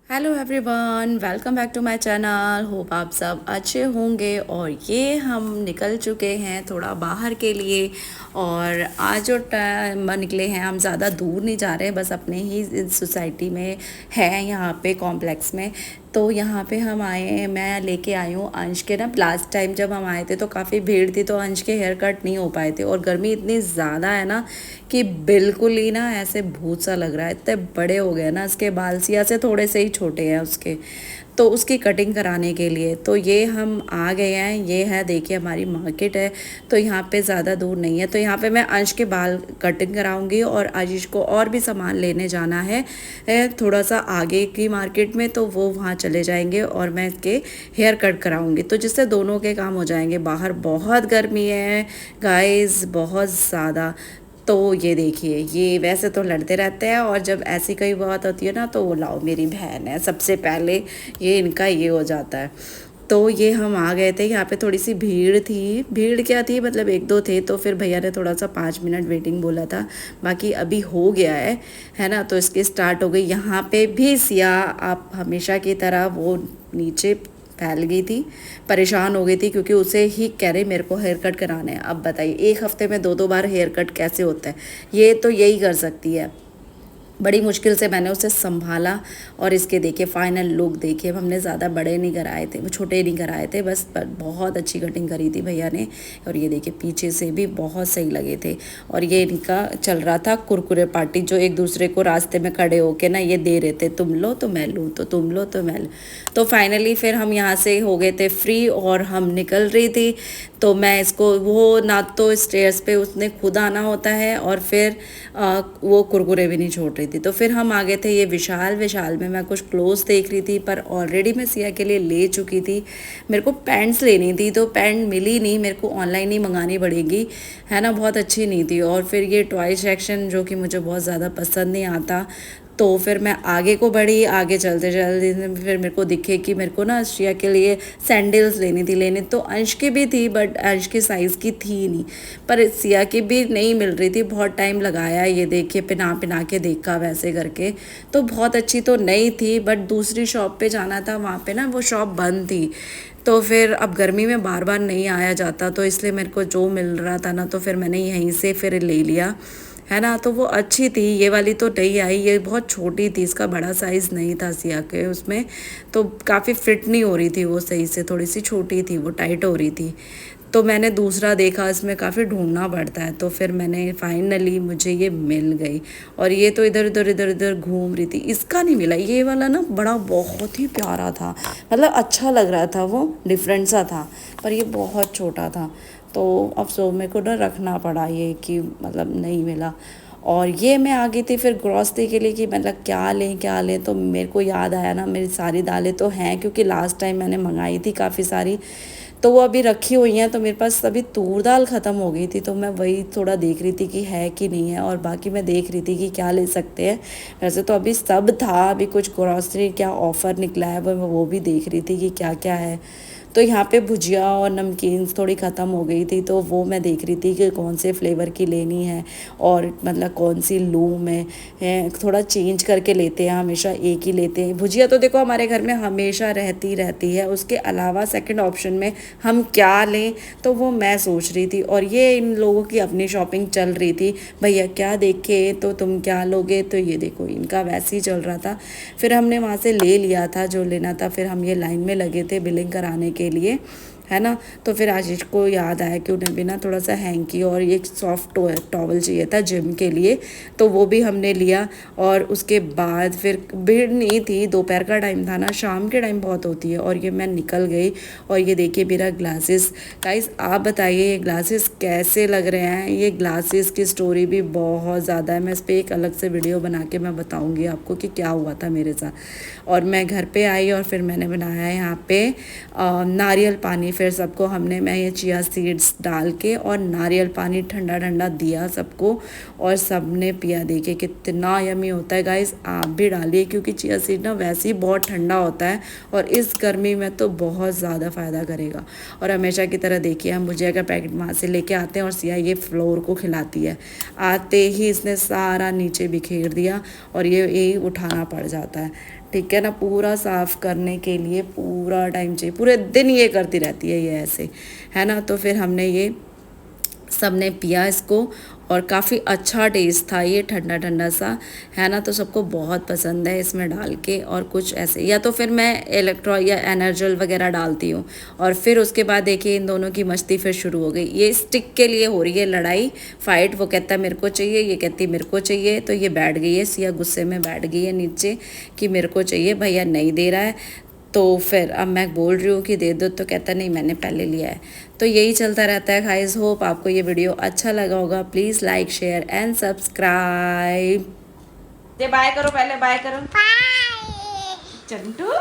Hello everyone, welcome back to my channel. Hope आप सब अच्छे होंगे। और ये हम निकल चुके हैं थोड़ा बाहर के लिए। और आज जो टाइम निकले हैं, हम ज़्यादा दूर नहीं जा रहे हैं, बस अपने ही सोसाइटी में है, यहाँ पे कॉम्प्लेक्स में। तो यहाँ पे हम आए हैं, मैं लेके आई हूँ अंश के ना। लास्ट टाइम जब हम आए थे तो काफ़ी भीड़ थी, तो अंश के हेयर कट नहीं हो पाए थे। और गर्मी इतनी ज़्यादा है ना कि बिल्कुल ही ना ऐसे भूत सा लग रहा है। इतने बड़े हो गए ना इसके बाल, सिया से थोड़े से ही छोटे हैं उसके। तो उसकी कटिंग कराने के लिए तो ये हम आ गए हैं। ये है, देखिए हमारी मार्केट है। तो यहाँ पे ज़्यादा दूर नहीं है, तो यहाँ पे मैं अंश के बाल कटिंग कराऊंगी और आशीष को और भी सामान लेने जाना है थोड़ा सा आगे की मार्केट में। तो वो वहाँ चले जाएंगे और मैं इसके हेयर कट कराऊंगी, तो जिससे दोनों के काम हो जाएंगे। बाहर बहुत गर्मी है गाइस, बहुत ज़्यादा। तो ये देखिए, ये वैसे तो लड़ते रहते हैं, और जब ऐसी कोई बात होती है ना तो वो लाओ मेरी बहन है, सबसे पहले ये इनका ये हो जाता है। तो ये हम आ गए थे, यहाँ पे थोड़ी सी भीड़ थी। भीड़ क्या थी, मतलब एक दो थे, तो फिर भैया ने थोड़ा सा 5 मिनट वेटिंग बोला था। बाकी अभी हो गया है ना। तो इसकी स्टार्ट हो गई। यहाँ पे भी सिया आप हमेशा की तरह वो नीचे फैल गई थी, परेशान हो गई थी, क्योंकि उसे ही कह रहे मेरे को हेयर कट कराने हैं। अब बताइए, एक हफ्ते में दो दो बार हेयर कट कैसे होता है। ये तो यही कर सकती है। बड़ी मुश्किल से मैंने उसे संभाला। और इसके देखिए फाइनल लुक देखिए। हमने ज़्यादा बड़े नहीं कराए थे, वो छोटे नहीं कराए थे, बस बहुत अच्छी कटिंग करी थी भैया ने। और ये देखिए पीछे से भी बहुत सही लगे थे। और ये इनका चल रहा था कुरकुरे पार्टी, जो एक दूसरे को रास्ते में खड़े होके ना ये दे रहे थे, तुम लो तो मैं लूँ, तो तुम लो तो मैं लूँ। तो फाइनली फिर हम यहाँ से हो गए थे फ्री और हम निकल रही थी। तो मैं इसको, वो ना तो स्टेयर्स पे उसने खुद आना होता है, और फिर वो कुरकुरे भी नहीं छोड़ रही थी। तो फिर हम आ गए थे ये विशाल। विशाल में मैं कुछ क्लोथ्स देख रही थी, पर ऑलरेडी मैं सिया के लिए ले चुकी थी। मेरे को पैंट्स लेनी थी, तो पैंट मिली नहीं, मेरे को ऑनलाइन ही मंगानी पड़ेगी, है ना। बहुत अच्छी नहीं थी। और फिर ये टॉय सेक्शन, जो कि मुझे बहुत ज़्यादा पसंद नहीं आता, तो फिर मैं आगे को बढ़ी। आगे चलते चलते फिर मेरे को दिखे कि मेरे को ना श्रिया के लिए सैंडल्स लेनी तो अंश की भी थी, बट अंश की साइज़ की थी नहीं। पर सिया की भी नहीं मिल रही थी, बहुत टाइम लगाया। ये देखिए पिना पिना के देखा वैसे करके, तो बहुत अच्छी तो नहीं थी। बट दूसरी शॉप पे जाना था, वहाँ पे ना वो शॉप बंद थी। तो फिर अब गर्मी में बार बार नहीं आया जाता, तो इसलिए मेरे को जो मिल रहा था ना, तो फिर मैंने यहीं से फिर ले लिया, है ना। तो वो अच्छी थी। ये वाली तो नहीं आई, ये बहुत छोटी थी, इसका बड़ा साइज़ नहीं था सिया के उसमें। तो काफ़ी फिट नहीं हो रही थी वो सही से, थोड़ी सी छोटी थी वो, टाइट हो रही थी। तो मैंने दूसरा देखा, इसमें काफ़ी ढूंढना पड़ता है। तो फिर मैंने फाइनली, मुझे ये मिल गई। और ये तो इधर उधर घूम रही थी, इसका नहीं मिला। ये वाला ना बड़ा बहुत ही प्यारा था, मतलब अच्छा लग रहा था, वो डिफरेंट सा था, पर ये बहुत छोटा था। तो अफसोस मेरे को ना रखना पड़ा ये, कि मतलब नहीं मिला। और ये मैं आ गई थी फिर ग्रॉसरी के लिए, कि मतलब क्या लें। तो मेरे को याद आया ना, मेरी सारी दालें तो हैं, क्योंकि लास्ट टाइम मैंने मंगाई थी काफ़ी सारी, तो वो अभी रखी हुई हैं। तो मेरे पास अभी तूर दाल ख़त्म हो गई थी, तो मैं वही थोड़ा देख रही थी कि है कि नहीं है। और बाकी मैं देख रही थी कि क्या ले सकते हैं। वैसे तो अभी सब था, अभी कुछ ग्रॉसरी क्या ऑफ़र निकला है वो भी देख रही थी कि क्या क्या है। तो यहाँ पे भुजिया और नमकीन्स थोड़ी ख़त्म हो गई थी, तो वो मैं देख रही थी कि कौन से फ्लेवर की लेनी है, और मतलब कौन सी लूँ मैं। थोड़ा चेंज करके लेते हैं, हमेशा एक ही लेते हैं। भुजिया तो देखो हमारे घर में हमेशा रहती है, उसके अलावा सेकंड ऑप्शन में हम क्या लें, तो वो मैं सोच रही थी। और ये इन लोगों की अपनी शॉपिंग चल रही थी, भैया क्या देखे तो तुम क्या लोगे, तो ये देखो इनका वैसे ही चल रहा था। फिर हमने वहाँ से ले लिया था जो लेना था, फिर हम ये लाइन में लगे थे बिलिंग कराने के लिए, है ना। तो फिर आशीष को याद आया कि उन्हें भी ना थोड़ा सा हैंकी और एक सॉफ्ट टॉवल चाहिए था जिम के लिए, तो वो भी हमने लिया। और उसके बाद फिर भीड़ नहीं थी, दोपहर का टाइम था ना, शाम के टाइम बहुत होती है। और ये मैं निकल गई। और ये देखिए मेरा ग्लासेस। गाइस आप बताइए ये ग्लासेस कैसे लग रहे हैं। ये ग्लासेस की स्टोरी भी बहुत ज़्यादा है, मैं इस पर एक अलग से वीडियो बना के मैं बताऊँगी आपको कि क्या हुआ था मेरे साथ। और मैं घर पे आई और फिर मैंने बनाया यहाँ पे नारियल पानी। फिर सबको मैं ये चिया सीड्स डाल के और नारियल पानी ठंडा ठंडा दिया सबको, और सब ने पिया। देखिए कितना यमी होता है गाइस, आप भी डालिए क्योंकि चिया सीड ना वैसे ही बहुत ठंडा होता है और इस गर्मी में तो बहुत ज़्यादा फ़ायदा करेगा। और हमेशा की तरह देखिए हम भुजिया का पैकेट वहाँ से लेके आते हैं और सिया ये फ्लोर को खिलाती है। आते ही इसने सारा नीचे बिखेर दिया और ये उठाना पड़ जाता है, ठीक है ना। पूरा साफ़ करने के लिए पूरा टाइम चाहिए, पूरे दिन ये करती रहती है ये ऐसे, है ना। तो फिर हमने ये सब ने पिया इसको और काफ़ी अच्छा टेस्ट था ये, ठंडा ठंडा सा, है ना। तो सबको बहुत पसंद है इसमें डाल के। और कुछ ऐसे या तो फिर मैं इलेक्ट्रॉल या एनर्जल वगैरह डालती हूँ। और फिर उसके बाद देखिए इन दोनों की मस्ती फिर शुरू हो गई। ये स्टिक के लिए हो रही है लड़ाई फाइट, वो कहता है मेरे को चाहिए, ये कहती मेरे को चाहिए। तो ये बैठ गई है, सिया गुस्से में बैठ गई है नीचे कि मेरे को चाहिए, भैया नहीं दे रहा है। तो फिर अब मैं बोल रही हूँ कि दे दो, तो कहता नहीं मैंने पहले लिया है। तो यही चलता रहता है गाइस। होप आपको ये वीडियो अच्छा लगा होगा। Please like share and subscribe. Bye करो, पहले बाय करो। बाय चंटू।